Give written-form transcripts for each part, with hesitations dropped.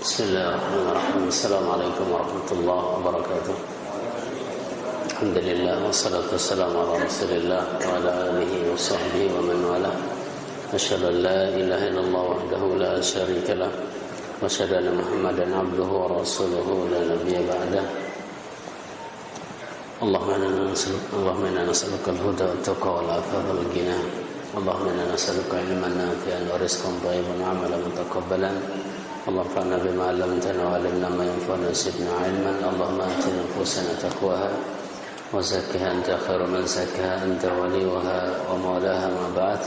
Bismillahirrahmanirrahim. Assalamualaikum warahmatullahi wabarakatuh. Alhamdulillah wassalatu wassalamu ala Rasulillah wa ala alihi wa sahbihi wa man wala. Asyhadu an la ilaha illallah wahdahu la syarika lah wa asyhadu anna Muhammadan abduhu wa rasuluhu la nabiyya ba'dah. Allahumma inna nas'aluka al-huda wat-tuqa wal-'afafa wal-ghina. Allahumma inna nas'aluka ilman nafi'an wa rizqan thayyiban wa 'amalan mutaqabbalan. اللهم انفعنا بما علمتنا وعلمنا ما ينفعنا وزدنا علما. اللهم آت نفوسنا تقواها وزكها أنت خير من زكاها أنت وليها ومولاها. ما بعد.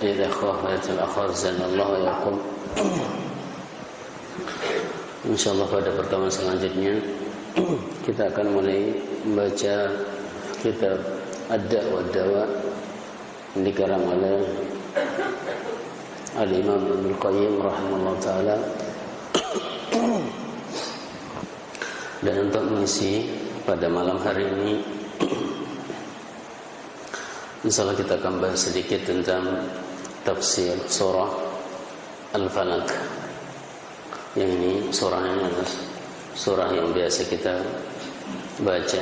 أيها الأخوة والأخوات زين الله وإياكم. Insyaallah pada pertemuan selanjutnya kita akan mulai membaca kitab Ad-Da' wad-Dawa yang dikarang oleh Al-Imam Ibnu Qayyim rahimahullah ta'ala. Dan untuk mengisi pada malam hari ini insyaallah kita akan bahas sedikit tentang tafsir surah Al-Falaq. Yang ini surahnya adalah surah yang biasa kita baca.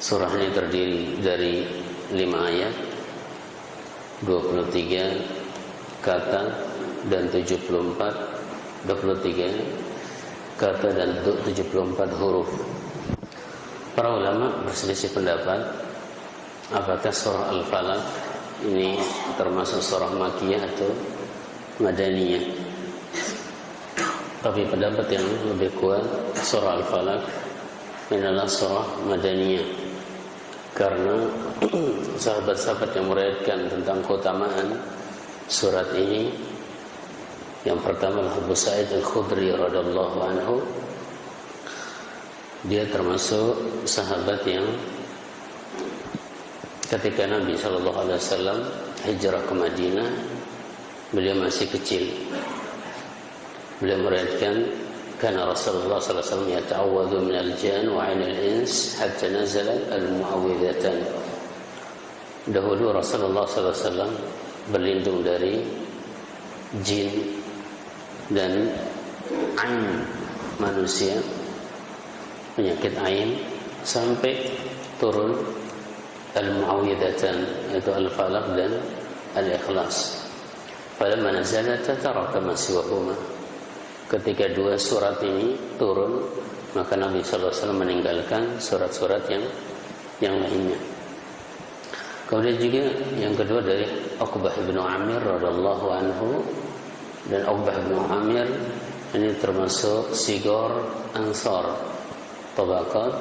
Surah ini terdiri dari 5 ayat, 23 kata dan 23 kata dan 74 huruf. Para ulama berselisih pendapat apakah surah Al-Falaq ini termasuk surah Makkiyah atau Madaniyah. Tapi pendapat yang lebih kuat surah Al-Falaq adalah surah Madaniyah. Karena sahabat-sahabat yang meriwayatkan tentang keutamaan surat ini, yang pertama adalah Abu Sa'id Al-Khudri radhiyallahu anhu. Dia termasuk sahabat yang ketika Nabi sallallahu alaihi wasallam hijrah ke Madinah, beliau masih kecil. Beliau meriwayatkan karena Rasulullah sallallahu alaihi wasallam yata'awwadhu minal jan wa 'ainil ins hatta nazalat al-mu'awwidhatan. Dahulu Rasulullah sallallahu alaihi wasallam berlindung dari jin dan ain manusia, penyakit ain, sampai turun al-mu'awwidhatan, yaitu al-Falaq dan al-Ikhlas. Falamma nazalat taraka ma siwahuma. Ketika 2 surat ini turun, maka Nabi sallallahu alaihi wasallam meninggalkan surat-surat yang lainnya. Kemudian juga yang kedua dari Uqbah bin Amir radhiyallahu anhu. Dan Uqbah bin Amir ini termasuk sigor Ansar, tabaqat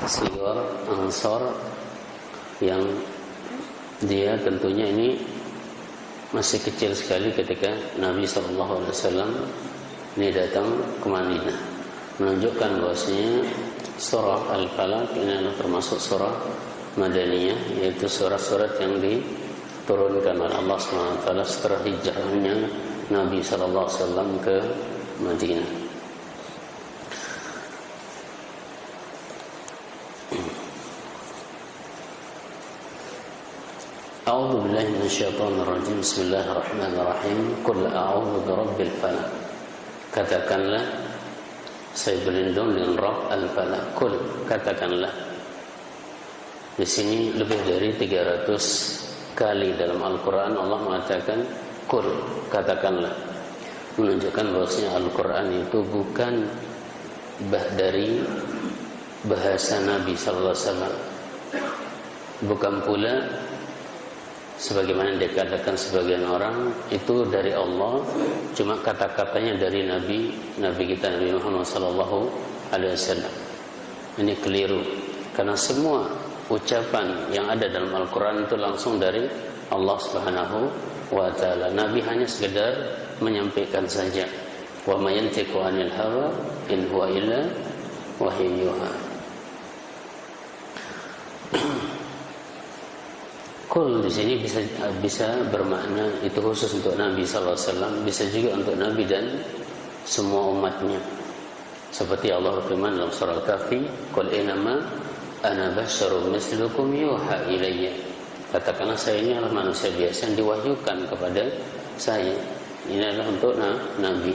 sigor Ansar, yang dia tentunya ini masih kecil sekali ketika Nabi sallallahu alaihi wasallam ini datang ke Madinah, menunjukkan bahwasanya surah Al-Falaq ini adalah termasuk surah Madaniyah, yaitu surat-surat yang diturunkan oleh Allah SWT setelah hijrahnya Nabi SAW ke Madinah. A'udzu billahi minasyaitonir rajim. Bismillahirrahmanirrahim. Qul a'udzu birabbil falaq. Katakanlah, saya berlindung dengan Rabb Al-Falaq. Qul, katakanlah. Di sini lebih dari 300 kali dalam Al-Quran Allah mengatakan Qul, katakanlah, menunjukkan bahwasanya Al-Quran itu bukan dari bahasa Nabi sallallahu alaihi wasallam, bukan pula sebagaimana dikatakan sebagian orang itu dari Allah, cuma kata-katanya dari Nabi kita Nabi Muhammad sallallahu alaihi wasallam. Ini keliru, karena semua ucapan yang ada dalam Al-Quran itu langsung dari Allah Subhanahu wa ta'ala. Nabi hanya sekedar menyampaikan saja. Wa ma yantiqu 'anil hawa in huwa illa wahyun yuha. Kul di sini bisa bermakna itu khusus untuk Nabi sallallahu alaihi wasallam, bisa juga untuk Nabi dan semua umatnya. Seperti Allah berfirman dalam surah Al-Kahfi, "Qul innama ana basyarum mislukum yuha ilayya." Katakanlah, saya ini adalah manusia biasa yang diwahyukan kepada saya. Ini adalah untuk Nabi.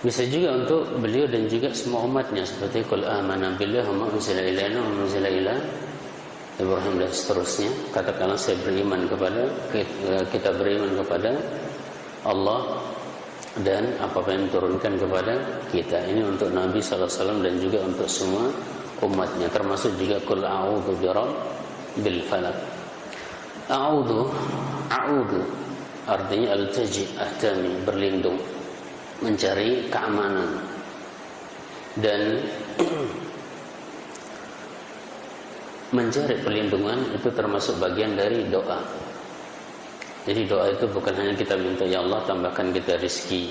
Bisa juga untuk beliau dan juga semua umatnya, seperti qul amanna billahi wa ma unzila ilaina wa ma unzila ila Ibrahim dan seterusnya. Katakanlah saya beriman kepada, kita beriman kepada Allah dan apa yang diturunkan kepada kita. Ini untuk Nabi SAW dan juga untuk semua umatnya, termasuk juga qul a'udzu birabbil falaq. A'udzu artinya al-taji, ahtami, berlindung, mencari keamanan. Dan mencari perlindungan itu termasuk bagian dari doa. Jadi doa itu bukan hanya kita minta, ya Allah tambahkan kita rezeki,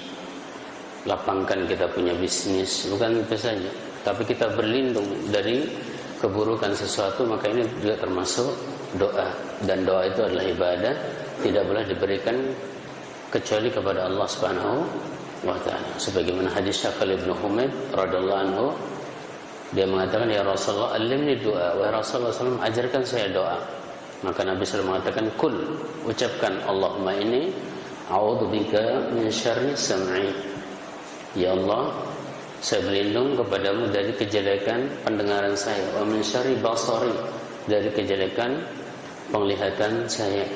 lapangkan kita punya bisnis, bukan itu saja. Tapi kita berlindung dari keburukan sesuatu, maka ini juga termasuk doa. Dan doa itu adalah ibadah, tidak boleh diberikan kecuali kepada Allah Subhanahu wa ta'ala. Sebagaimana hadis Syakal Ibn Humaid radhiyallahu anhu, dia mengatakan, ya Rasulullah alimni doa, wahai Rasulullah SAW, ajarkan saya doa. Maka Nabi SAW mengatakan, kul, ucapkan, Allahumma ini a'udzubika min syarri sam'i. Ya Allah, saya berlindung kepadamu dari kejelekan pendengaran saya, wa min syarri basari, dari kejelekan penglihatan saya,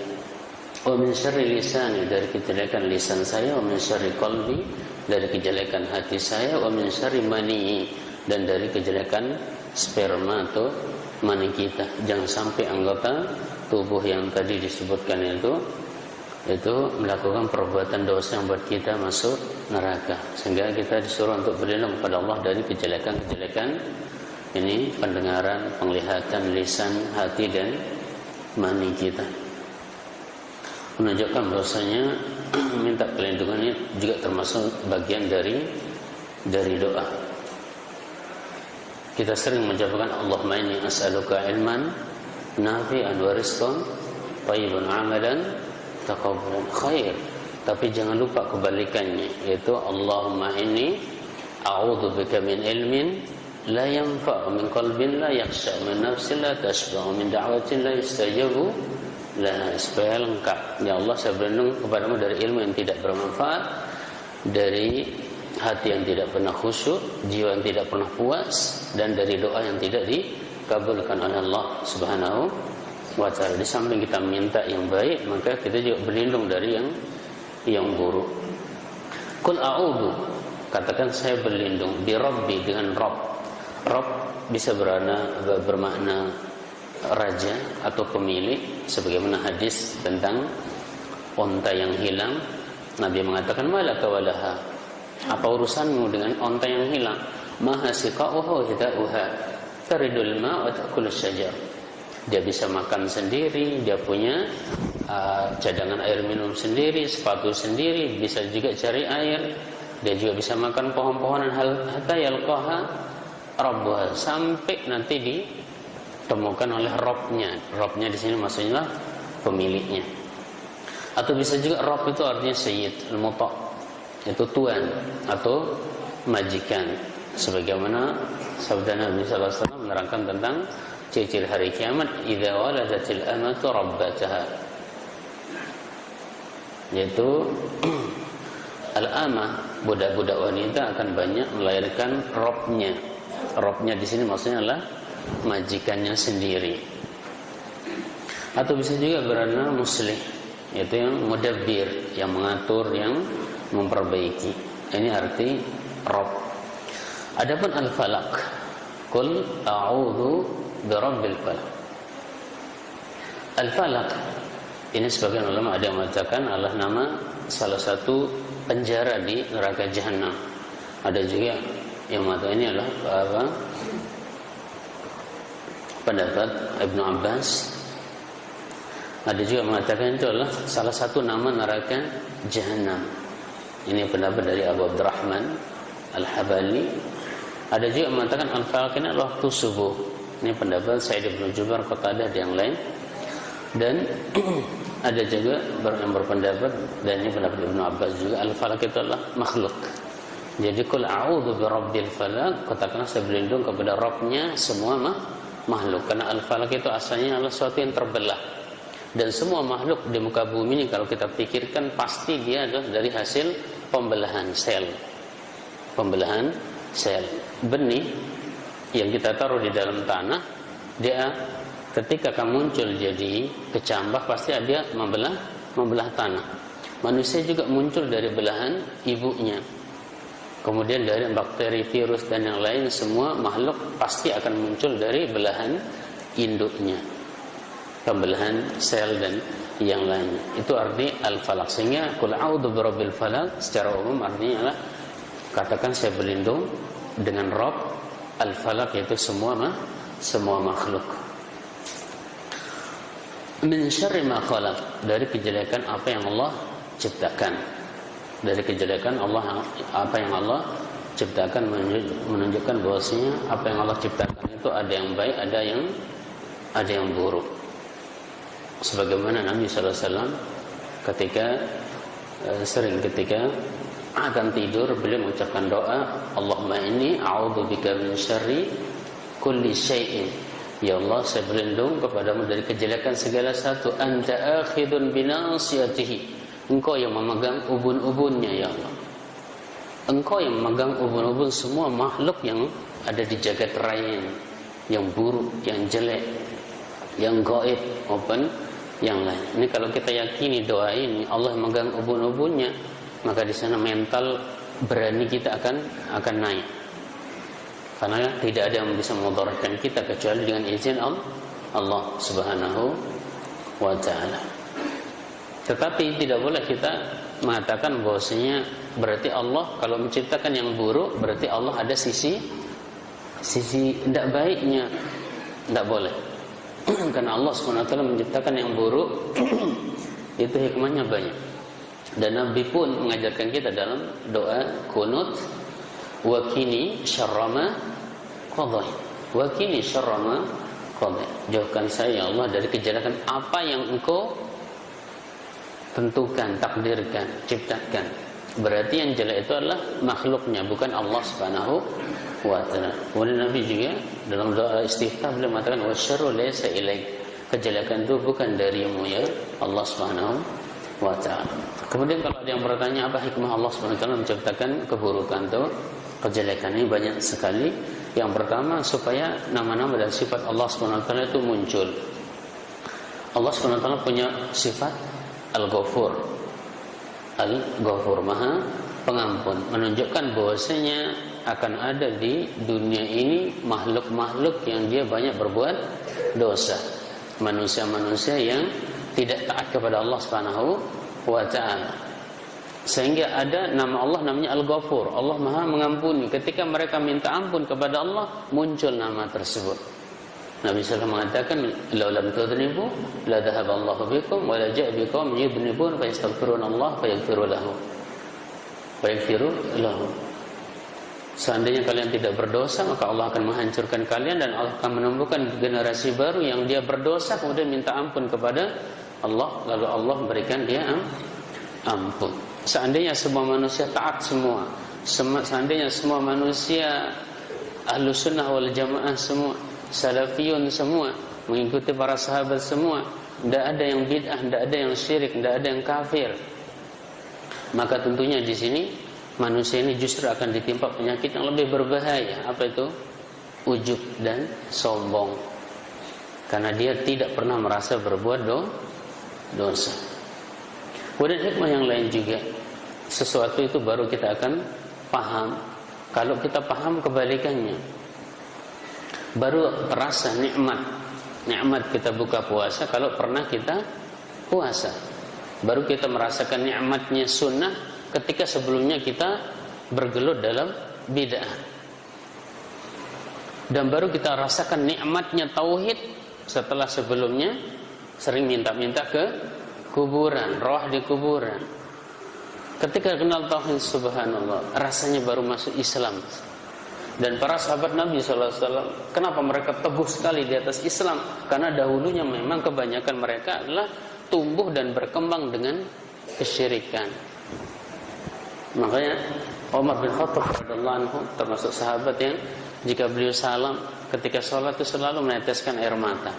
wa min syarri lisani, dari kejelekan lisan saya, wa min syarri qalbi, dari kejelekan hati saya, wa min syarri mani, dan dari kejelekan sperma atau mani kita. Jangan sampai anggota tubuh yang tadi disebutkan itu melakukan perbuatan dosa yang buat kita masuk neraka. Sehingga kita disuruh untuk berlindung kepada Allah dari kejelekan-kejelekan ini, pendengaran, penglihatan, lisan, hati, dan mani kita. Menunjukkan bahwasanya minta perlindungannya juga termasuk bagian dari doa. Kita sering mengucapkan Allahumma inni as'aluka ilman nafi'an wa rizqan thayyiban amalan taqabbalan khair. Tapi jangan lupa kebalikannya, yaitu Allahumma inni a'udzubika min ilmin la yanfa'u, min qalbin la yakhsha, min nafsin la tashba'u, min da'watin la yustajabu lah. Supaya lengkap. Ya Allah, saya berlindung kepadamu dari ilmu yang tidak bermanfaat, dari hati yang tidak pernah khusyuk, jiwa yang tidak pernah puas, dan dari doa yang tidak dikabulkan oleh Allah Subhanahu wa ta'ala. Di samping kita minta yang baik, maka kita juga berlindung dari yang buruk. Qul a'udzu, katakan saya berlindung, bi rabbi, dengan Rabb. Rabb bisa bermakna raja atau pemilik, sebagaimana hadis tentang onta yang hilang. Nabi mengatakan, malaka walaha, apa urusanmu dengan onta yang hilang? Maha siqa'uha hida'uha taridul ma' wa ta'kulus syajar. Dia bisa makan sendiri, dia punya cadangan air minum sendiri, sepatu sendiri, bisa juga cari air, dia juga bisa makan pohon-pohonan, hatta yalqaha rabbuha, sampai nanti ditemukan oleh Rabbnya. Rabbnya di sini maksudnya pemiliknya. Atau bisa juga Rabb itu artinya sayyid, al-muta', itu tuan atau majikan. Sebagaimana sabda Nabi sallallahu alaihi wasallam menerangkan tentang ciri-ciri hari kiamat, idza waladatil amatu rabbataha, yaitu al-amah, budak-budak wanita akan banyak melahirkan Rabbnya. Rabbnya di sini maksudnya adalah majikannya sendiri. Atau bisa juga bermakna muslih, yaitu yang mudabbir, yang mengatur, yang memperbaiki. Ini arti Rabb. Adapun al-falaq, qul a'udzu birabbil falaq. Al-falaq ini sebagian ulama ada yang mengatakan adalah nama salah satu penjara di neraka jahanam. Ada juga yang mengatakan ini adalah pendapat Ibnu Abbas. Ada juga mengatakan itu adalah salah satu nama neraka jahanam. Ini pendapat dari Abu Abdurrahman Al-Habali. Ada juga mengatakan al-falaq ini adalah waktu subuh. Ini pendapat Sa'id bin Jubair, Qatadah dan yang lain. Dan ada juga yang berpendapat, dan ini pendapat Ibnu Abbas juga, al-falaq itu adalah makhluk. Jadi qul a'udzu birabbil falaq, katakanlah saya berlindung kepada Rabbnya semua makhluk. Karena al-falaq itu asalnya adalah sesuatu yang terbelah. Dan semua makhluk di muka bumi ini kalau kita pikirkan pasti dia adalah dari hasil pembelahan sel. Pembelahan sel. Benih yang kita taruh di dalam tanah, dia ketika akan muncul jadi kecambah, pasti dia membelah tanah. Manusia juga muncul dari belahan ibunya. Kemudian dari bakteri, virus dan yang lain, semua makhluk pasti akan muncul dari belahan induknya, pembelahan sel dan yang lainnya. Itu arti al-falaq. Sehingga qul a'udzu birabbil falaq secara umum artinya adalah katakan saya berlindung dengan Rabb al-falaq, yaitu semua makhluk. Min syarri ma khalaq, dari kejelekan apa yang Allah ciptakan. Dari kejelekan Allah, apa yang Allah ciptakan, menunjukkan bahwasanya apa yang Allah ciptakan itu ada yang baik, ada yang buruk. Sebagaimana Nabi sallallahu alaihi wasallam ketika akan tidur, beliau mengucapkan doa, Allahumma inni a'udzubika min syarri kulli syai'in. Ya Allah, saya berlindung kepadamu dari kejelekan segala satu. Anta akhidun binasiyatihi, Engkau yang memegang ubun-ubunnya, ya Allah. Engkau yang memegang ubun-ubun semua makhluk yang ada di jagat raya ini, yang buruk, yang jelek, yang gaib maupun yang lain. Ini kalau kita yakini doa ini Allah memegang ubun-ubunnya, maka di sana mental berani kita akan naik. Karena tidak ada yang bisa memudaratkan kita kecuali dengan izin Allah Subhanahu wa ta'ala. Tetapi tidak boleh kita mengatakan bahwasanya berarti Allah kalau menciptakan yang buruk berarti Allah ada sisi tidak baiknya. Tidak boleh. Karena Allah SWT menciptakan yang buruk itu hikmahnya banyak. Dan Nabi pun mengajarkan kita dalam doa kunut, wakini syarrama qadai, wakini syarrama qadai, jauhkan saya ya Allah dari kejelekan apa yang Engkau tentukan, takdirkan, ciptakan. Berarti yang jelek itu adalah makhluknya, bukan Allah Subhanahu wa ta'ala. Kemudian Nabi juga dalam doa istiftah beliau mengatakan wasyarru laysa ilaik, kejelekan itu bukan darimu ya Allah Subhanahu wa ta'ala. Kemudian kalau ada yang bertanya apa hikmah Allah Subhanahu wa ta'ala menciptakan keburukan itu, kejelekan ini banyak sekali. Yang pertama supaya nama-nama dan sifat Allah Subhanahu wa ta'ala itu muncul. Allah Subhanahu wa ta'ala punya sifat Al-Ghafur. Al-Ghafur, Maha Pengampun, menunjukkan bahwasanya akan ada di dunia ini makhluk-makhluk yang dia banyak berbuat dosa, manusia-manusia yang tidak taat kepada Allah Subhanahu wa ta'ala. Sehingga ada nama Allah namanya Al-Ghafur, Allah Maha Mengampuni. Ketika mereka minta ampun kepada Allah, muncul nama tersebut. Nabi SAW mengatakan, "Lau lam tudhnibu la dhahaba Allahu bikum wa la ja'a bikum yudhnibun fa yastaghfiruna Allah fa yaghfiru lahu." Seandainya kalian tidak berdosa, maka Allah akan menghancurkan kalian dan Allah akan menumbuhkan generasi baru yang dia berdosa kemudian minta ampun kepada Allah, lalu Allah memberikan dia ampun. Seandainya semua manusia taat semua, seandainya semua manusia Ahlus Sunnah wal Jamaah semua, Salafiyun semua, mengikuti para sahabat semua, tidak ada yang bid'ah, tidak ada yang syirik, tidak ada yang kafir, maka tentunya di sini manusia ini justru akan ditimpa penyakit yang lebih berbahaya. Apa itu? Ujub dan sombong. Karena dia tidak pernah merasa berbuat dosa. Kemudian hikmah yang lain juga, sesuatu itu baru kita akan paham kalau kita paham kebalikannya. Baru terasa nikmat kita buka puasa kalau pernah kita puasa. Baru kita merasakan nikmatnya sunnah ketika sebelumnya kita bergelut dalam bid'ah. Dan baru kita rasakan nikmatnya tauhid setelah sebelumnya sering minta-minta ke kuburan, roh di kuburan. Ketika kenal tauhid, subhanallah, rasanya baru masuk Islam. Dan para sahabat Nabi SAW, kenapa mereka teguh sekali di atas Islam? Karena dahulunya memang kebanyakan mereka adalah tumbuh dan berkembang dengan kesyirikan. Makanya Umar bin Khattab radhiyallahu anhu termasuk sahabat yang jika beliau salam ketika sholat itu selalu meneteskan air mata.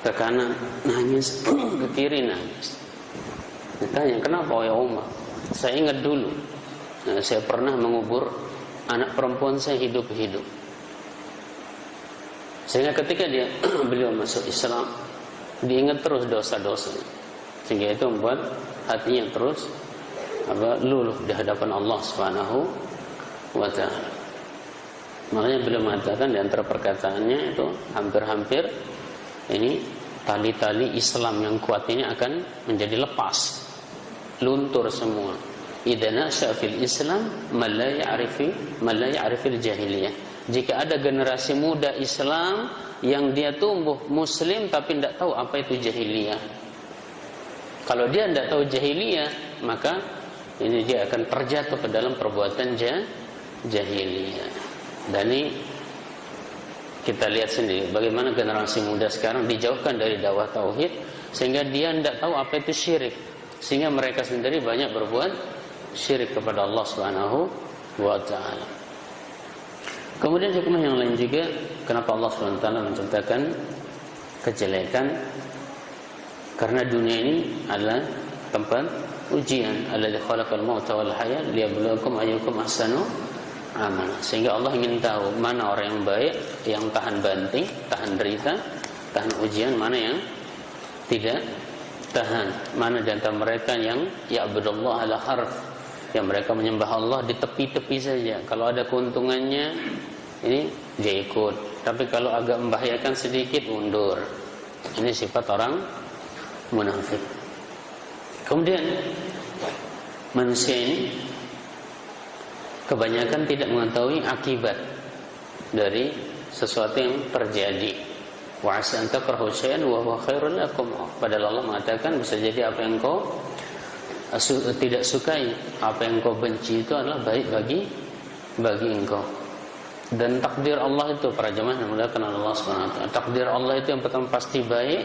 ke kanan nangis, ke kiri nangis. Ditanya, kenapa ya Umar? Saya ingat dulu, saya pernah mengubur anak perempuan saya hidup-hidup. Sehingga ketika beliau masuk Islam, diingat terus dosa-dosanya. Sehingga itu membuat hatinya terus luluh di hadapan Allah Subhanahu wa ta'ala. Makanya beliau mengatakan di antara perkataannya itu hampir-hampir ini tali-tali Islam yang kuat ini akan menjadi lepas, luntur semua. Idza nasha fil Islam man la ya'rifil jahiliyah. Jika ada generasi muda Islam yang dia tumbuh muslim tapi tidak tahu apa itu jahiliyah. Kalau dia tidak tahu jahiliyah, maka ini dia akan terjatuh ke dalam perbuatan jahiliyah. Dan ini kita lihat sendiri bagaimana generasi muda sekarang dijauhkan dari dakwah tauhid sehingga dia tidak tahu apa itu syirik, sehingga mereka sendiri banyak berbuat syirik kepada Allah Subhanahu wa ta'ala. Kemudian hikmah yang lain juga, kenapa Allah Subhanahu wa ta'ala menciptakan kejelekan? Karena dunia ini adalah tempat ujian. Alladzi khalaqal mauta wal hayata liyabluwakum ayyukum ahsanu amala. Sehingga Allah ingin tahu mana orang yang baik, yang tahan banting, tahan derita, tahan ujian, mana yang tidak tahan. Mana di antara mereka yang ya'budullaha ala harf, yang mereka menyembah Allah di tepi-tepi saja. Kalau ada keuntungannya, ini dia ikut. Tapi kalau agak membahayakan sedikit, mundur. Ini sifat orang munafik. Kemudian manusia ini kebanyakan tidak mengetahui akibat dari sesuatu yang terjadi. Wa asa an takrahu syai'an wa huwa khairul lakum. Padahal Allah mengatakan bisa jadi apa yang kau tidak sukai, apa yang kau benci itu adalah baik bagi engkau. Dan takdir Allah itu, para jemaah yang dimuliakan Allah Subhanahu wa ta'ala, takdir Allah itu yang pertama pasti baik.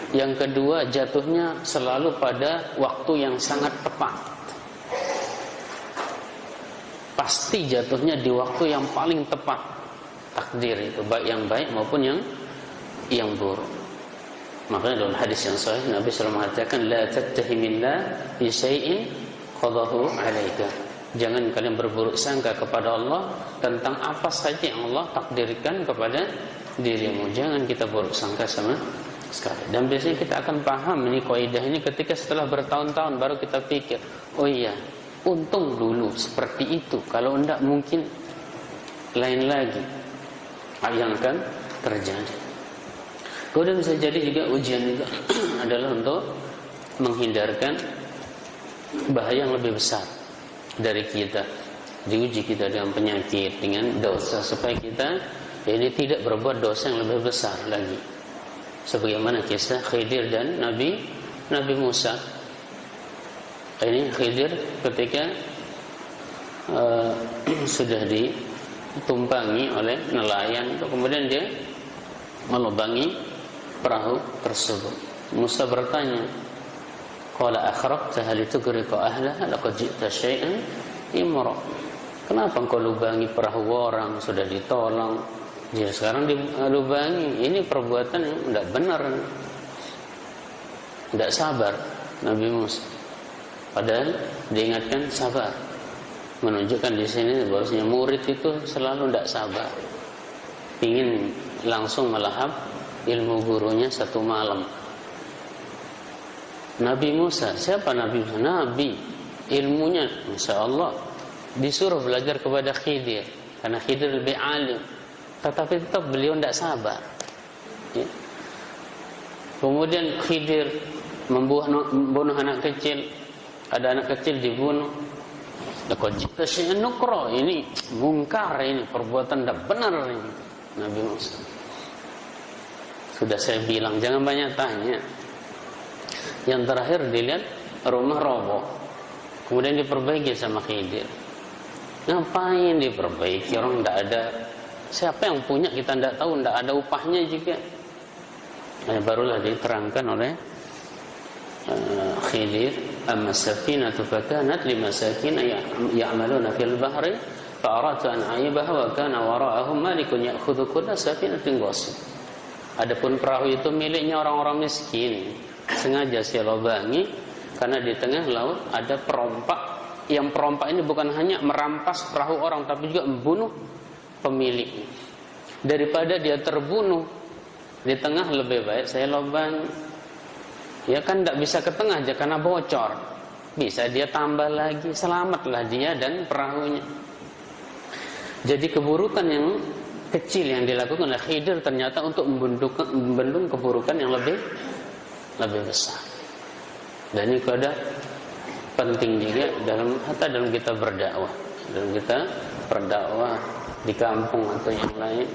Yang kedua, jatuhnya selalu pada waktu yang sangat tepat. Pasti jatuhnya di waktu yang paling tepat. Takdir itu baik yang baik maupun yang buruk. Makanya dalam hadis yang sahih Nabi SAW mengatakan, la tattahimillah bi syai'in qadahu 'alaika. Jangan kalian berburuk sangka kepada Allah tentang apa saja yang Allah takdirkan kepada dirimu. Jangan kita buruk sangka sama sekali. Dan biasanya kita akan paham ini kaidah ini ketika setelah bertahun-tahun baru kita pikir, oh iya, untung dulu seperti itu. Kalau enggak mungkin lain lagi yang akan terjadi. Kemudian bisa jadi juga ujian itu adalah untuk menghindarkan bahaya yang lebih besar dari kita. Diuji kita dengan penyakit, dengan dosa, supaya kita ini tidak berbuat dosa yang lebih besar lagi. Sebagaimana kisah Khidir dan Nabi Musa. Ini Khidir ketika sudah ditumpangi oleh nelayan, kemudian dia melubangi perahu tersebut. Musa bertanya, qala akhraqtaha litughriqa ahlaha laqad ji'ta syai'an imra. Kenapa engkau lubangi perahu orang, sudah ditolong, jadi sekarang dilubangi? Ini perbuatan yang tidak benar, tidak sabar Nabi Musa. Padahal diingatkan sabar, menunjukkan di sini bahwasanya murid itu selalu tidak sabar, ingin langsung melahap ilmu gurunya satu malam. Nabi Musa, siapa Nabi Musa? Nabi, ilmunya Masya Allah, disuruh belajar kepada Khidir karena Khidir lebih alim, tetapi tetap beliau tidak sabar ya. Kemudian Khidir membunuh anak kecil, ada anak kecil dibunuh. Ini mungkar, ini perbuatan tidak benar ini. Nabi Musa, sudah saya bilang jangan banyak tanya. Yang terakhir dilihat rumah roboh, kemudian diperbaiki sama Khidir. Ngapain diperbaiki? Orang tidak ada, siapa yang punya kita tidak tahu, tidak ada upahnya juga. Barulah diterangkan oleh Khidir, amma safinatu fakanat limasakin ya'maluna fil bahri fa'aratu an aibaha wa kana wara'ahum malikun ya'khudhu kulla safinatin ghasib. Adapun perahu itu miliknya orang-orang miskin. Sengaja saya lobangi karena di tengah laut ada perompak. Yang perompak ini bukan hanya merampas perahu orang, tapi juga membunuh pemiliknya. Daripada dia terbunuh di tengah, lebih baik saya lobangi. Ya kan tidak bisa ke tengah aja karena bocor. Bisa dia tambah lagi, selamatlah dia dan perahunya. Jadi keburukan yang kecil yang dilakukan oleh Khidir ternyata untuk membendung keburukan yang lebih besar. Dan ini ada penting juga dalam kita berdakwah, dalam kita berdakwah di kampung atau yang lain.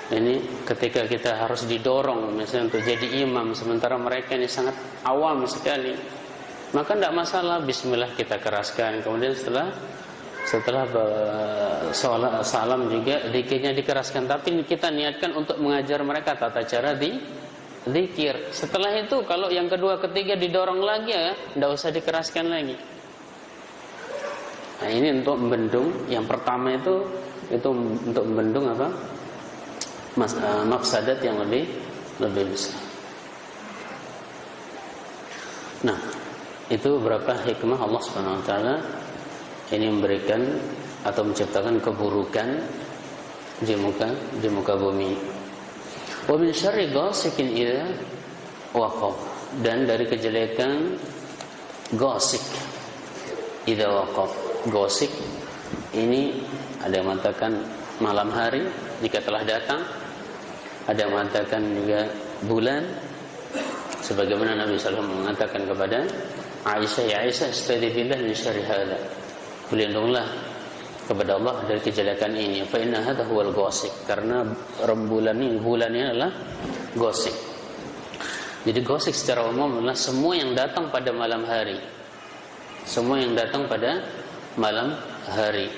Ini ketika kita harus didorong misalnya untuk jadi imam, sementara mereka ini sangat awam sekali, maka tidak masalah, bismillah kita keraskan. Kemudian setelah salam juga zikirnya dikeraskan, tapi kita niatkan untuk mengajar mereka tata cara zikir. Setelah itu kalau yang kedua ketiga didorong lagi, ya tidak usah dikeraskan lagi. Nah, ini untuk membendung. Yang pertama itu untuk membendung apa? Mafsadat yang lebih besar. Nah, itu berapa hikmah Allah Subhanahu wa taala ini memberikan atau menciptakan keburukan di muka bumi. Wa min syarri ghasikin idza waqab, dan dari kejelekan ghasik idza waqab. Ghasik ini ada yang mengatakan malam hari jika telah datang, ada yang mengatakan juga bulan, sebagaimana Nabi sallallahu alaihi wasallam mengatakan kepada Aisyah, ya Aisyah, istagfirullah min syarri hadza, berlindunglah kepada Allah dari kejelekan ini. Fa inna hadza huwal ghasik, karena bulan ini adalah ghasik. Jadi ghasik secara umum adalah semua yang datang pada malam hari. Semua yang datang pada malam hari.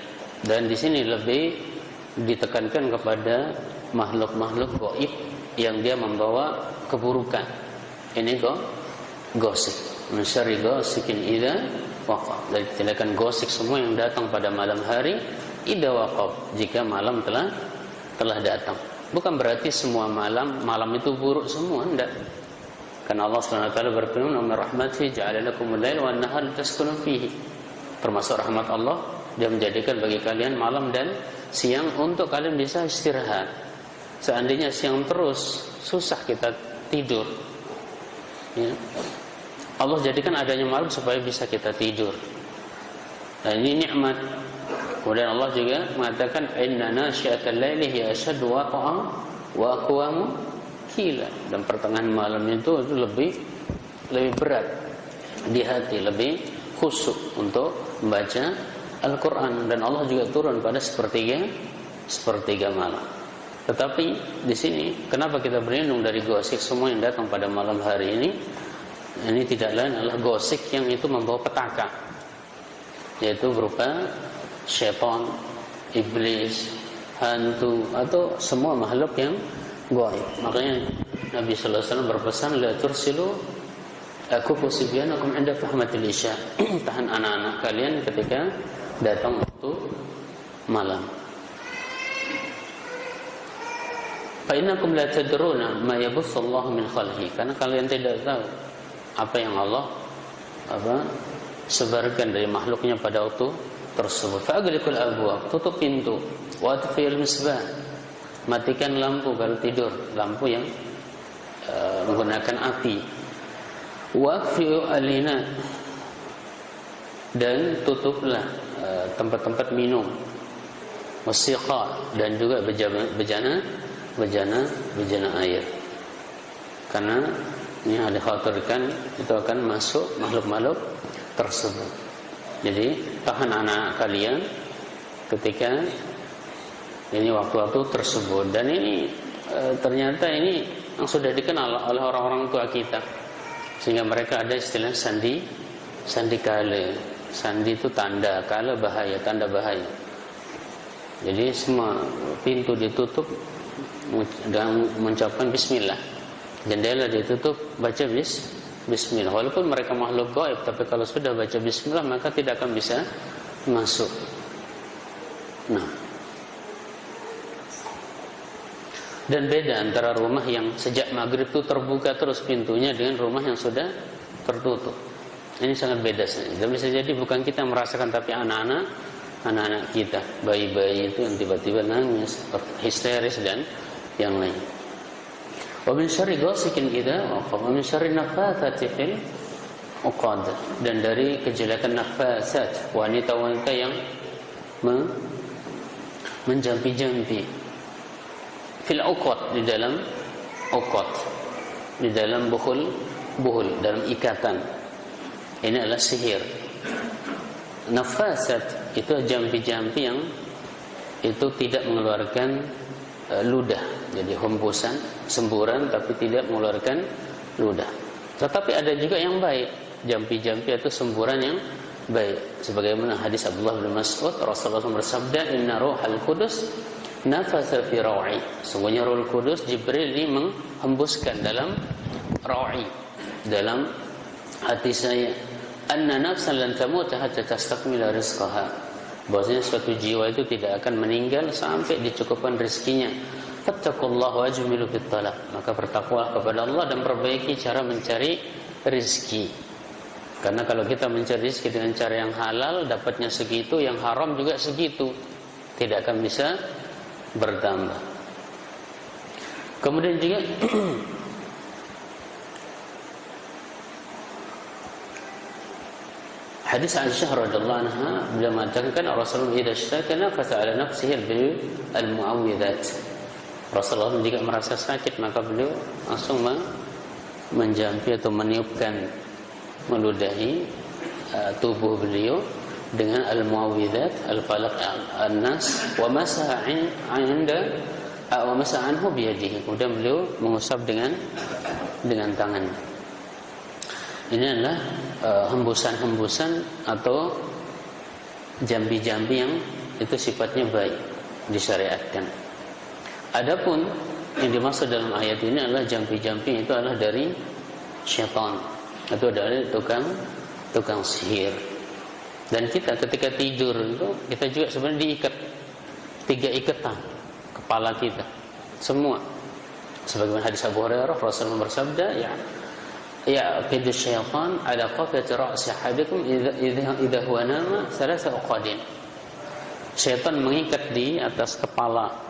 Dan di sini lebih ditekankan kepada makhluk-makhluk gaib yang dia membawa keburukan. Ini ghasik. Min syarri ghasikin idza waqab, dari kejelekan gosik semua yang datang pada malam hari, idza waqab, jika malam telah datang. Bukan berarti semua malam itu buruk semua, enggak. Karena Allah Subhanahu wa taala berfirman, "Wa min rahmatihi ja'ala lakumul laila wan nahara taskunu fihi." Termasuk rahmat Allah, Dia menjadikan bagi kalian malam dan siang untuk kalian bisa istirahat. Seandainya siang terus, susah kita tidur. Ya. Allah jadikan adanya malam supaya bisa kita tidur. Dan ini nikmat. Kemudian Allah juga mengatakan, "Inna nasyi'atal laili hiya ashaddu waqa'a wa aqwamu qila." Dan pertengahan malam itu lebih berat di hati, lebih khusyuk untuk membaca Al-Quran. Dan Allah juga turun pada sepertiga malam. Tetapi di sini kenapa kita berlindung dari gosip semua yang datang pada malam hari ini? Ini tidak lain adalah gosip yang itu membawa petaka, yaitu berupa syaitan, iblis, hantu, atau semua makhluk yang gaib. Makanya Nabi sallallahu alaihi wasallam berpesan, la tursilu akufu sibyanakum 'inda fahmatil isya. Tahan anak-anak kalian ketika datang waktu malam. Fa innakum la tadruna ma yabussallahu min khalqi, karena kalian tidak tahu apa yang Allah sebarkan dari makhluknya pada waktu tersebut. Fa'aglikul abwab, tutup pintu, wa atfil misbah, matikan lampu kalau tidur, lampu yang menggunakan api. Wa afi'u alina, dan tutuplah tempat-tempat minum, wasiqa, dan juga bejana air, karena ini ada khawatirkan itu akan masuk makhluk-makhluk tersebut. Jadi tahan anak kalian ketika ini waktu-waktu tersebut. Dan ini ternyata ini yang sudah dikenal oleh orang-orang tua kita, sehingga mereka ada istilah sandi kala. Sandi itu tanda kala, bahaya, tanda bahaya. Jadi semua pintu ditutup dan mengucapkan bismillah. Jendela ditutup, baca bismillah. Walaupun mereka makhluk gaib, tapi kalau sudah baca bismillah maka tidak akan bisa masuk. Nah, Dan beda antara rumah yang sejak maghrib itu terbuka terus pintunya dengan rumah yang sudah tertutup. Ini sangat beda. Dan bisa jadi bukan kita merasakan, tapi anak-anak kita, bayi-bayi itu yang tiba-tiba nangis, histeris dan yang lain. Wa min syarri ghasikin idza waqab, wa min syarri naffatsati fil uqad, dan dari kejelekan nafasat, wanita-wanita yang menjampi-jampi, fil uqad, di dalam uqad, di dalam buhul, dalam ikatan. Ini adalah sihir. Nafasat itu jampi-jampi yang itu tidak mengeluarkan ludah, jadi hembusan, semburan, tapi tidak mengeluarkan ludah. Tetapi ada juga yang baik, jampi-jampi atau semburan yang baik. Sebagaimana hadis Abdullah bin Mas'ud, Rasulullah SAW bersabda, "Inna ruhal qudus nafasa fi ra'i." Sungguhnya Ruhul Kudus, Jibril ini menghembuskan dalam ra'i, dalam hati saya, anna nafsan lan tamut hatta tastakmila rizqaha, bahwasanya suatu jiwa itu tidak akan meninggal sampai dicukupkan rezekinya. Fattaqullaha wajmilu fit talab, maka bertakwalah kepada Allah dan perbaiki cara mencari rezeki. Karena kalau kita mencari rezeki dengan cara yang halal, dapatnya segitu, yang haram juga segitu, tidak akan bisa bertambah. Kemudian juga hadis Aisyah radhiyallahu anha, beliau mengatakan Rasulullah idza ishtaka nafasa ala nafsihi al-mu'awwidzat. Rasulullah jika merasa sakit maka beliau langsung menjampi atau meniupkan, meludahi tubuh beliau dengan al-mu'awwidzat, al-falaq, an-nas, wa masaha anhu biyadihi. Kemudian beliau mengusap dengan tangannya. Ini adalah hembusan-hembusan atau jambi-jambi yang itu sifatnya baik, disyariatkan. Adapun yang dimaksud dalam ayat ini adalah jambi-jambi itu adalah dari syaitan atau dari tukang sihir. Dan kita ketika tidur itu kita juga sebenarnya diikat 3 ikatan kepala kita semua. Sebagaimana hadis Abu Hurairah, Rasulullah bersabda, yaqidu syaitan ala qafati ra'si ahadikum idza huwa nama 3 uqadin. Syaitan mengikat di atas kepala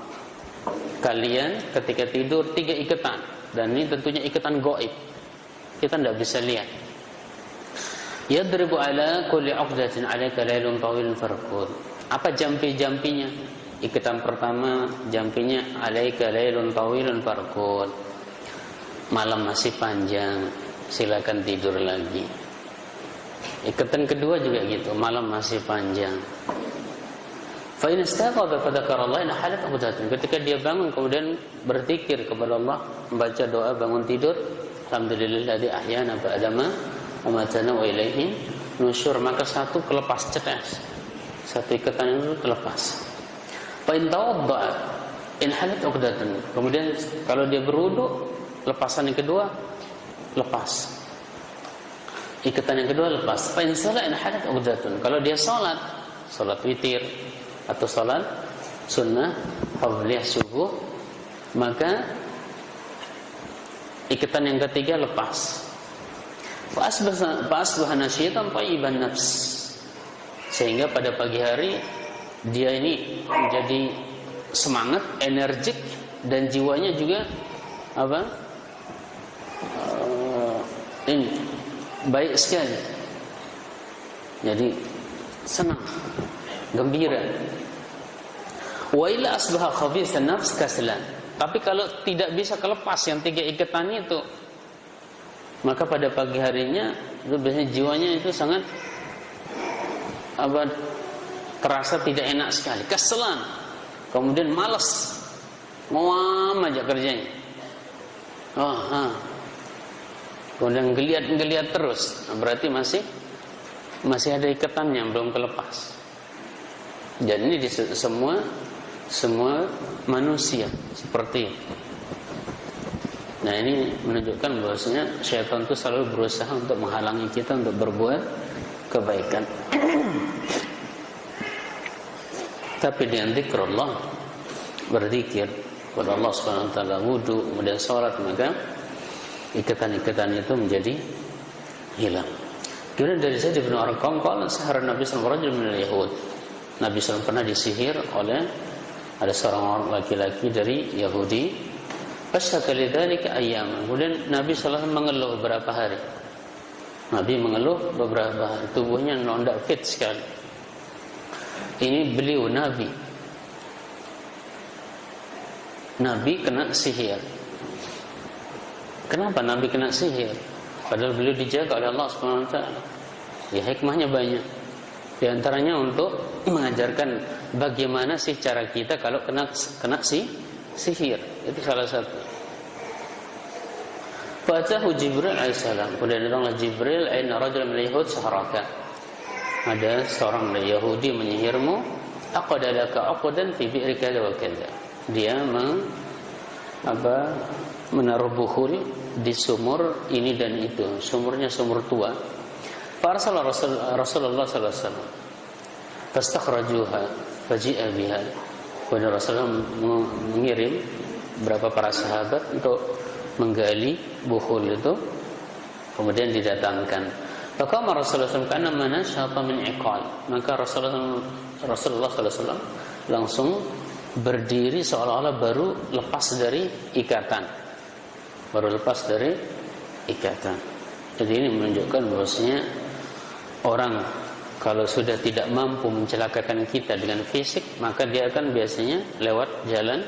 kalian ketika tidur 3 ikatan, dan ini tentunya ikatan gaib, kita tidak bisa lihat. Yadribu ala kulli 'uqdatin 'alaika lailun tawilun farqud. Apa jampi-jampinya? Ikatan pertama jampinya 'alaika lailun tawilun farqud. Malam masih panjang, silakan tidur lagi. Ikatan kedua juga gitu, malam masih panjang. Fa in istaqadha fa dzakarallaha in halat 'uqdatin. Ketika dia bangun kemudian berzikir kepada Allah, membaca doa bangun tidur, alhamdulillahilladzi ahyana ba'da ma amatana wa ilaihi nusyur, maka satu kelepas cetas, satu ikatan itu terlepas. Fa in tawadda in halat 'uqdatin. Kemudian kalau dia berwudu, lepasan yang kedua lepas, ikatan yang kedua lepas. Fa in shalla in halat 'uqdatun. Kalau dia salat witir atau salat sunnah qabliyah subuh, maka ikatan yang ketiga lepas. Fa asbaha nasyitan thayyiban nafs, sehingga pada pagi hari dia ini menjadi semangat, energik, dan jiwanya juga ini baik sekali. Jadi senang, gembira. Wa illa asbaha khabithan nafs kaslan. Tapi kalau tidak bisa kelepas yang 3 ikatan itu, maka pada pagi harinya itu biasanya jiwanya itu sangat terasa tidak enak sekali, keselan, kemudian malas, ngawam aja kerjanya. Kemudian geliat terus, berarti masih ada ikatan yang belum kelepas. Dan ini di semua manusia seperti itu. Nah, ini menunjukkan bahwasanya syaitan itu selalu berusaha untuk menghalangi kita untuk berbuat kebaikan. Tapi dengan zikrullah, berzikir, kepada Allah Subhanahu wa taala, wudu, kemudian salat, maka ikatan-ikatan itu menjadi hilang. Kemudian dari Zaid bin Arqam qala sahara Nabi sallallahu alaihi wasallam min al-Yahud. Nabi SAW pernah disihir oleh ada seorang laki-laki dari Yahudi. Fashtaka lidzalika ayyam. Kemudian Nabi SAW mengeluh beberapa hari. Nabi mengeluh beberapa hari, tubuhnya tidak fit sekali. Ini beliau Nabi. Nabi kena sihir. Kenapa Nabi kena sihir? Padahal beliau dijaga oleh Allah Subhanahu wa taala. Ya, hikmahnya banyak. Di antaranya untuk mengajarkan bagaimana sih cara kita kalau kena sihir. Itu salah satu. Fatahu Jibril alaihissalam. Kemudian datanglah Jibril, "Aina rajulan min al-Yahud saharaka." Ada seorang dari Yahudi menyihirmu. Aqadalaka aqdan fi bi'ri kadza wa kadza. Dia menaruh buhul di sumur ini dan itu. Sumurnya sumur tua. Farsala Rasulullah sallallahu alaihi wasallam fastakhrajuha faji'a biha. Kemudian Rasulullah mengirim beberapa para sahabat untuk menggali buhul itu, kemudian didatangkan. Faqama Rasulullah sallallahu alaihi wasallam kana manashata min iqal. Maka Rasulullah sallallahu alaihi wasallam langsung berdiri seolah-olah baru lepas dari ikatan. Jadi ini menunjukkan bahwasanya orang kalau sudah tidak mampu mencelakakan kita dengan fisik, maka dia akan biasanya lewat jalan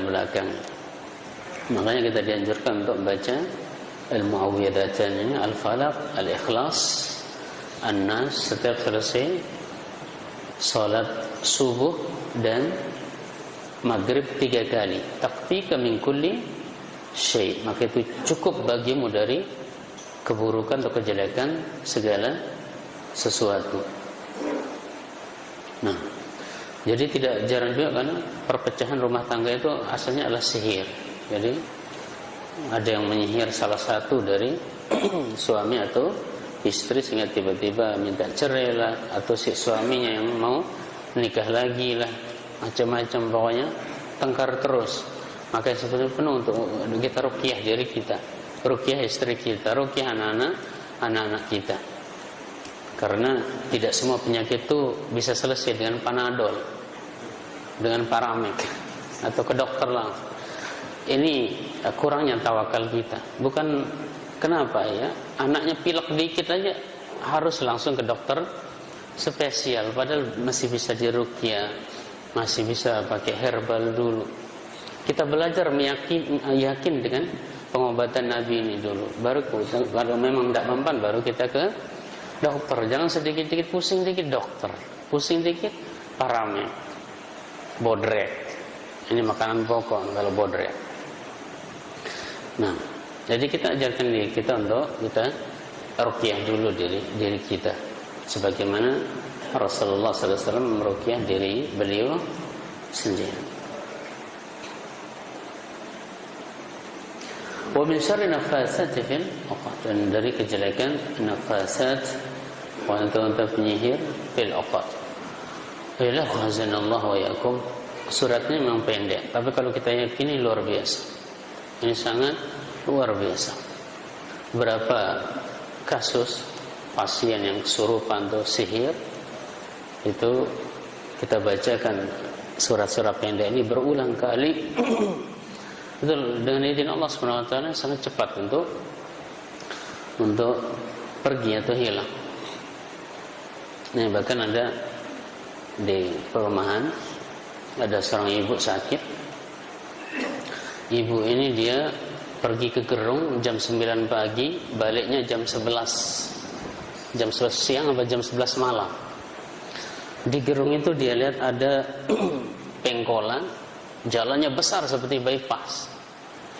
belakang. Makanya kita dianjurkan untuk membaca al-muawwidhatan ini, al-falaq, al-ikhlas, an-nas setiap selesai salat subuh dan maghrib 3 kali. Takfika min kulli syai'. Maka itu cukup bagimu dari keburukan atau kejelekan segala sesuatu. Nah, jadi tidak jarang juga karena perpecahan rumah tangga itu asalnya adalah sihir. Jadi ada yang menyihir salah satu dari suami atau istri sehingga tiba-tiba minta cerai lah, atau si suaminya yang mau nikah lagi lah, macam-macam, pokoknya tengkar terus. Maka sebetulnya penuh untuk kita ruqyah diri kita, ruqyah istri kita, ruqyah anak-anak kita. Karena tidak semua penyakit itu bisa selesai dengan Panadol, dengan Paramek, atau ke dokter langsung. Ini kurangnya tawakal kita. Bukan kenapa ya, anaknya pilek dikit aja harus langsung ke dokter spesial, padahal masih bisa diruqyah, masih bisa pakai herbal dulu. Kita belajar yakin dengan pengobatan Nabi ini dulu. Baru kalau memang tidak mempan, baru kita ke dokter. Jangan sedikit-sedikit pusing dikit dokter, pusing dikit Paramek, Bodrek. Ini makanan pokok kalau Bodrek. Nah, jadi kita ajarkan diri kita untuk kita ruqyah dulu diri kita, sebagaimana Rasulullah SAW meruqyah diri beliau sendiri. Wa min syarri nafasati fil uqad, dan dari kejelekan nafasat, wanita-wanita penyihir fil uqad. Ila khazanallahu wa yakum. Suratnya memang pendek, tapi kalau kita yakini luar biasa. Ini sangat luar biasa. Berapa kasus pasien yang kesurupan atau sihir itu kita bacakan surat-surat pendek ini berulang kali. Betul, dengan izin Allah Subhanahu wa taala sangat cepat untuk pergi atau hilang. Nah, bahkan ada di perumahan ada seorang ibu sakit. Ibu ini dia pergi ke Gerung jam 9 pagi, baliknya jam 11. Jam 11 siang atau jam 11 malam. Di Gerung itu dia lihat ada pengkolan, jalannya besar seperti bypass.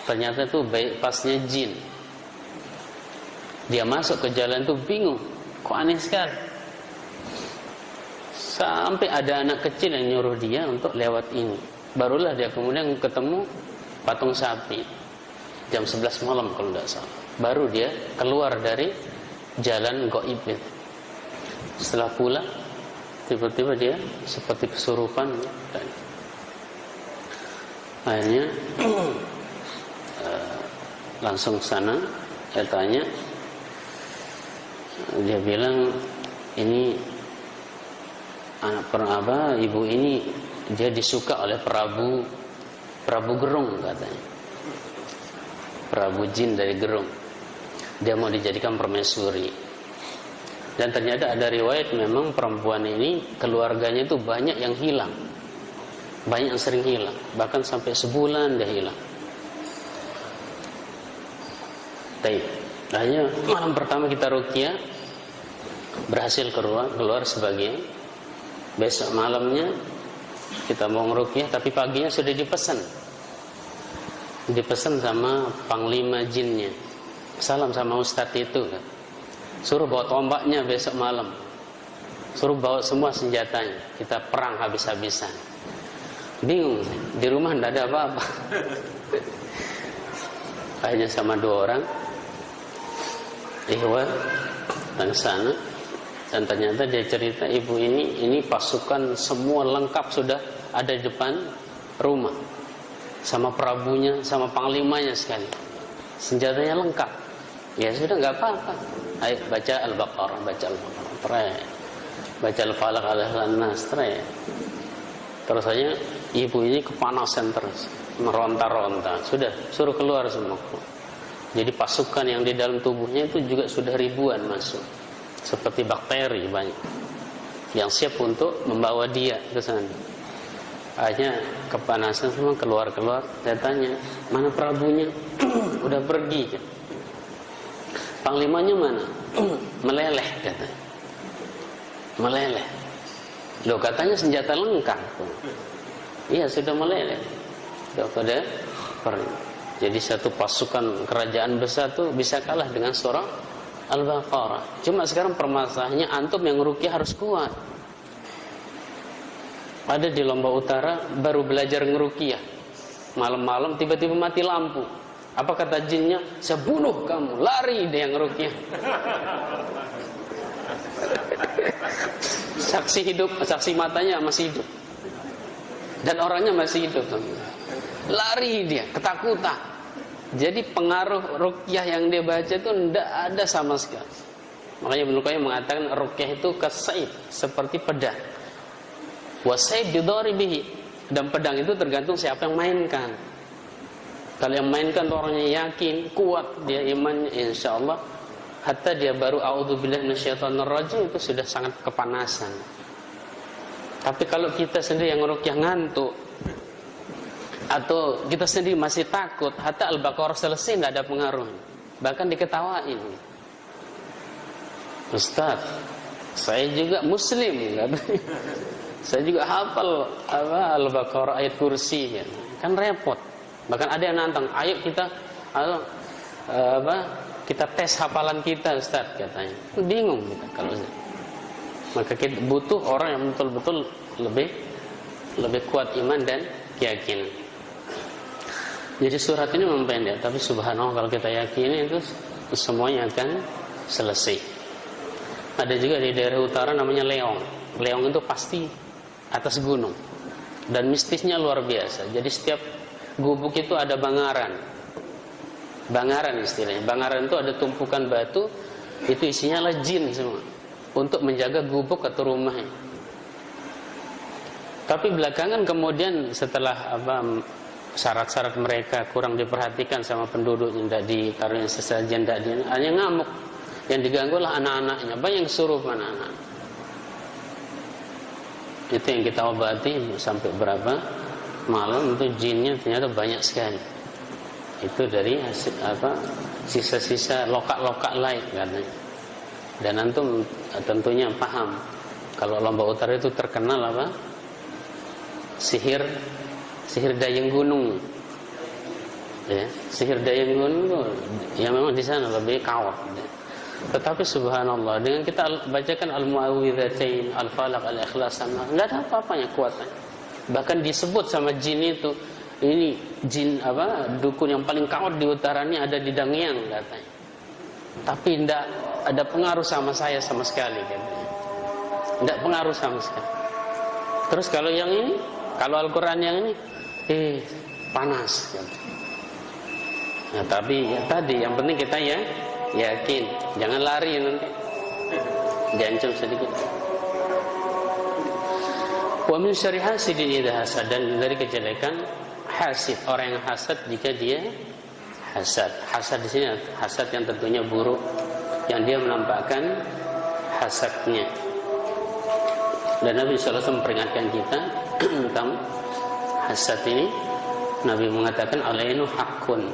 Ternyata itu bypassnya jin. Dia masuk ke jalan itu bingung, kok aneh sekali. Sampai ada anak kecil yang nyuruh dia untuk lewat ini. Barulah dia kemudian ketemu patung sapi. Jam 11 malam kalau tidak salah. Baru dia keluar dari jalan gaib itu. Setelah pulang, tiba-tiba dia seperti kesurupan. Akhirnya langsung ke sana, saya tanya, dia bilang ini anak ibu ini dia disuka oleh Prabu Gerung katanya, Prabu jin dari Gerung, dia mau dijadikan permaisuri. Dan ternyata ada riwayat memang perempuan ini keluarganya itu banyak yang hilang, banyak yang sering hilang, bahkan sampai sebulan dia hilang. Baik, akhirnya malam pertama kita ruqyah, berhasil keluar sebagian. Besok malamnya kita mau ngeruqyah, tapi paginya sudah dipesan sama panglima jinnya, salam sama ustadz itu kan, suruh bawa tombaknya besok malam, suruh bawa semua senjatanya, kita perang habis-habisan. Bingung, di rumah tidak ada apa-apa. Hanya sama 2 orang ikhwan dan sana. Dan ternyata dia cerita, ibu ini pasukan semua lengkap sudah ada di depan rumah, sama prabunya, sama panglimanya sekali, senjatanya lengkap. Ya sudah, nggak apa-apa. Ayo baca Al-Baqarah, baca Al-Falaq, Al-Nas, terus saja ibu ini kepanasan terus, meronta-ronta. Sudah suruh keluar semua. Jadi pasukan yang di dalam tubuhnya itu juga sudah ribuan masuk, seperti bakteri banyak yang siap untuk membawa dia ke sana. Akhirnya kepanasan semua, keluar. Saya tanya, mana prabunya? Udah pergi kan? Panglimanya mana? Meleleh katanya. Meleleh. Loh, katanya senjata lengkap. Iya, sudah meleleh. Sudah pada pergi. Jadi satu pasukan kerajaan besar tuh bisa kalah dengan surah Al-Baqarah. Cuma sekarang permasalahannya antum yang ruqyah harus kuat. Ada di Lombok Utara baru belajar ngeruqyah, malam-malam tiba-tiba mati lampu. Apa kata jinnya? Saya bunuh kamu. Lari dia yang ngeruqyah. Saksi matanya masih hidup, dan orangnya masih hidup. Lari dia, ketakutan. Jadi pengaruh ruqyah yang dia baca itu tidak ada sama sekali. Makanya Ibnu Qayyim mengatakan ruqyah itu kasaib, seperti pedang. Wasaib bidharibihi, dan pedang itu tergantung siapa yang mainkan. Kalau yang mainkan orangnya yakin, kuat dia imannya, insyaallah hatta dia baru a'udzubillahi minasyaitonirrajim itu sudah sangat kepanasan. Tapi kalau kita sendiri yang ruqyah ngantuk, atau kita sendiri masih takut, hatta Al-Baqarah selesai tidak ada pengaruh, bahkan diketawain. Ustaz, saya juga muslim kan? Saya juga hafal Al-Baqarah ayat kursi kan repot. Bahkan ada yang nantang, ayo kita kita tes hafalan kita Ustaz katanya. Bingung kita kalau maka kita butuh orang yang betul-betul lebih kuat iman dan keyakinan. Jadi surat ini mempendek, tapi subhanallah kalau kita yakini itu semuanya akan selesai. Ada juga di daerah utara namanya Leong. Leong itu pasti atas gunung, dan mistisnya luar biasa. Jadi setiap gubuk itu ada bangaran istilahnya. Bangaran itu ada tumpukan batu, itu isinya adalah jin semua, untuk menjaga gubuk atau rumahnya. Tapi belakangan kemudian setelah syarat-syarat mereka kurang diperhatikan sama penduduk, tidak ditaruhnya sesajen, hanya ngamuk. Yang diganggu lah anak-anaknya, banyak kesurupan anak. Itu yang kita obati sampai berapa malam itu jinnya ternyata banyak sekali. Itu dari sisa-sisa lokak-lokak lain katanya. Dan antum tentunya paham kalau Lombok Utara itu terkenal sihir dayang gunung. Ya, sihir dayang gunung ya memang di sana lebih kawat. Tetapi subhanallah, dengan kita bacakan Al-Mu'awwidzatain, Al-Falaq, Al-Ikhlas, enggak ada apa-apanya kuatnya. Bahkan disebut sama jin itu, ini jin dukun yang paling kawat di utara ini ada di Dangiang katanya. Tapi enggak ada pengaruh sama saya sama sekali katanya. Enggak pengaruh sama sekali. Terus kalau yang ini, kalau Al-Qur'an yang ini, panas. Nah, tapi ya tadi yang penting kita ya yakin, jangan lari nanti diancam sedikit. Wa min syarri hasidin idza hasad, dan dari kejelekan hasid, orang yang hasad jika dia hasad. Hasad di sini hasad yang tentunya buruk, yang dia menampakkan hasadnya. Dan Nabi SAW memperingatkan kita tentang hasad ini. Nabi mengatakan alainu haqqun,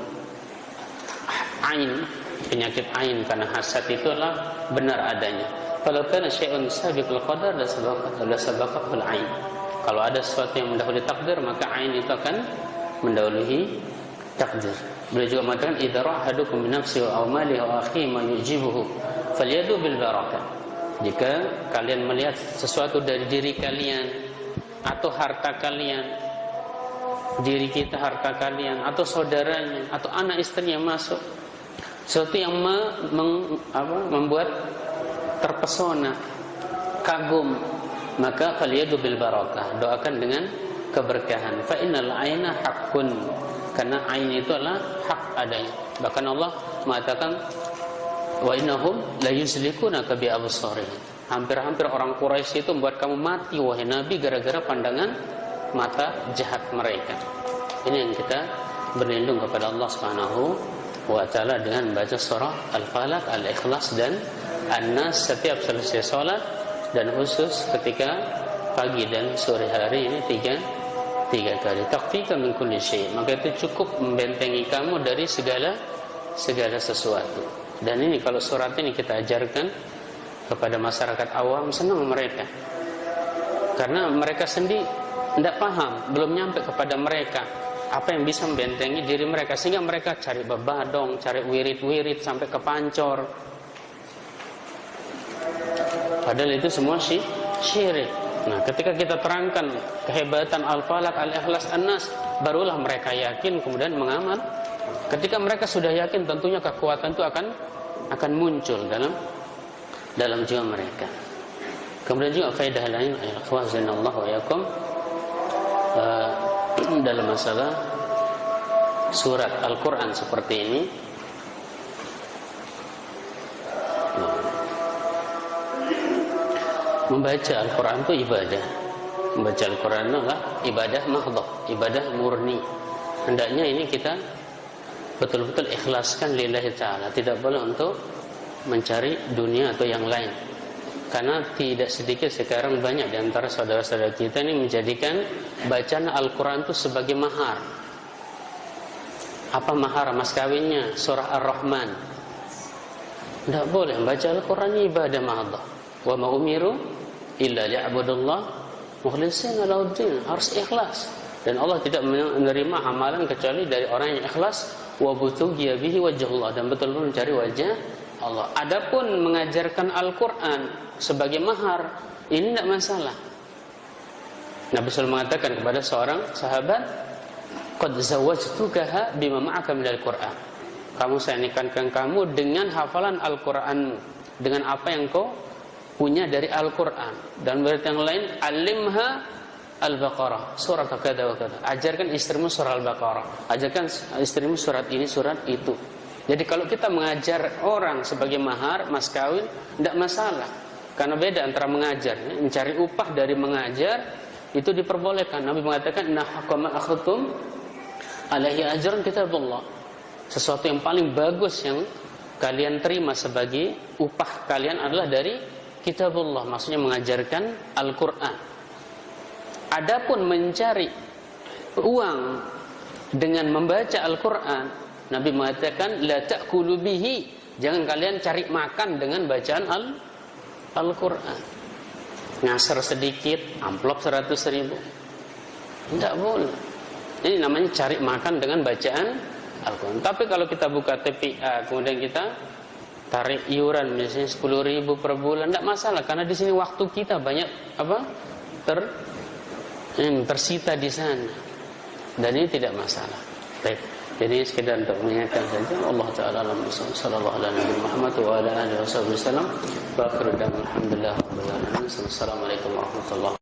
ain, penyakit ain, karena hasad itu adalah benar adanya. Kalau kana syai'un sabiqul qadar la sabaqul ain. Kalau ada sesuatu yang mendahului takdir, maka ain itu akan mendahului takdir. Beliau juga mengatakan idza rahadukum min nafsi wa amalihi wa akhihi ma yujibuhu falyadu bil barakah. Jika kalian melihat sesuatu dari diri kalian atau harta kalian, diri kita, harta kalian, atau saudaranya, atau anak istrinya masuk, sesuatu yang membuat terpesona, kagum, maka falyadu bil barakah, doakan dengan keberkahan. Fa innal aina haqqun, karena ain itu adalah hak adanya. Bahkan Allah mengatakan wa innahum la yuzlikunaka bi absarihim. Hampir-hampir orang Quraisy itu membuat kamu mati wahai Nabi gara-gara pandangan mata jahat mereka. Ini yang kita berlindung kepada Allah Subhanahu wa taala dengan membaca surah Al-Falaq, Al-Ikhlas dan An-Nas setiap selesai salat, dan khusus ketika pagi dan sore hari ini tiga kali. Takfika min kulli syai', maka itu cukup membentengi kamu dari segala sesuatu. Dan ini kalau surat ini kita ajarkan kepada masyarakat awam, senang mereka, karena mereka sendiri tidak paham, belum nyampe kepada mereka apa yang bisa membentengi diri mereka, sehingga mereka cari bebadong, cari wirid-wirid sampai ke pancor, padahal itu semua syirik. Nah, ketika kita terangkan kehebatan Al-Falaq, Al-Ikhlas, An-Nas, barulah mereka yakin kemudian mengamal. Ketika mereka sudah yakin, tentunya kekuatan itu akan muncul dalam jiwa mereka. Kemudian juga faedah lain, akhwazanallahu wa yakum, dalam masalah surat Al-Quran seperti ini, membaca Al-Quran itu ibadah. Membaca Al-Quran adalah ibadah mahdhah, ibadah murni. Hendaknya ini kita betul-betul ikhlaskan lillahi ta'ala. Tidak boleh untuk mencari dunia atau yang lain. Karena tidak sedikit sekarang banyak di antara saudara-saudara kita ini menjadikan bacaan Al-Quran itu sebagai mahar. Apa mahar? Mas kawinnya surah Ar-Rahman. Tidak boleh. Baca Al-Quran ibadah mahdhah. Wa ma umiru illa liya'budullah mukhlishina lahuddin. Harus ikhlas. Dan Allah tidak menerima amalan kecuali dari orang yang ikhlas, wa butughiya bihi wajhullah, dan betul-betul mencari wajah Allah. Adapun mengajarkan Al-Quran sebagai mahar, ini tidak masalah. Nabi SAW mengatakan kepada seorang sahabat, qad zawwajtukaha bima ma'aka minal Qur'an. Kamu saya nikahkan kamu dengan hafalan Al-Quran, dengan apa yang kau punya dari Al-Quran. Dan berarti yang lain, alimha Al-Baqarah, surat kada wa kada. Ajarkan istrimu surah Al-Baqarah, ajarkan istrimu surat ini, surat itu. Jadi kalau kita mengajar orang sebagai mahar, mas kawin, tidak masalah. Karena beda antara mengajar, mencari upah dari mengajar, itu diperbolehkan. Nabi mengatakan, inna haqqa ma akhadtum alaihi ajran kitabullah. Sesuatu yang paling bagus yang kalian terima sebagai upah kalian adalah dari kitabullah, maksudnya mengajarkan Al-Quran. Adapun mencari uang dengan membaca Al-Quran, Nabi mengatakan la ta'kulu bihi, jangan kalian cari makan dengan bacaan Al-Quran. Ngasar sedikit, amplop 100.000, tidak boleh. Ini namanya cari makan dengan bacaan Al-Quran. Tapi kalau kita buka TPA, kemudian kita tarik iuran misalnya 10.000 per bulan, tidak masalah, karena di sini waktu kita banyak tersita di sana, dan ini tidak masalah. Baik. Jadi sekedar untuk mengingatkan saja. Allah Taala alam. Sallallahu alaihi Muhammad wa ala alihi wasallam. Wa akhiru dan alhamdulillah rabbil alamin. Assalamualaikum warahmatullahi wabarakatuh.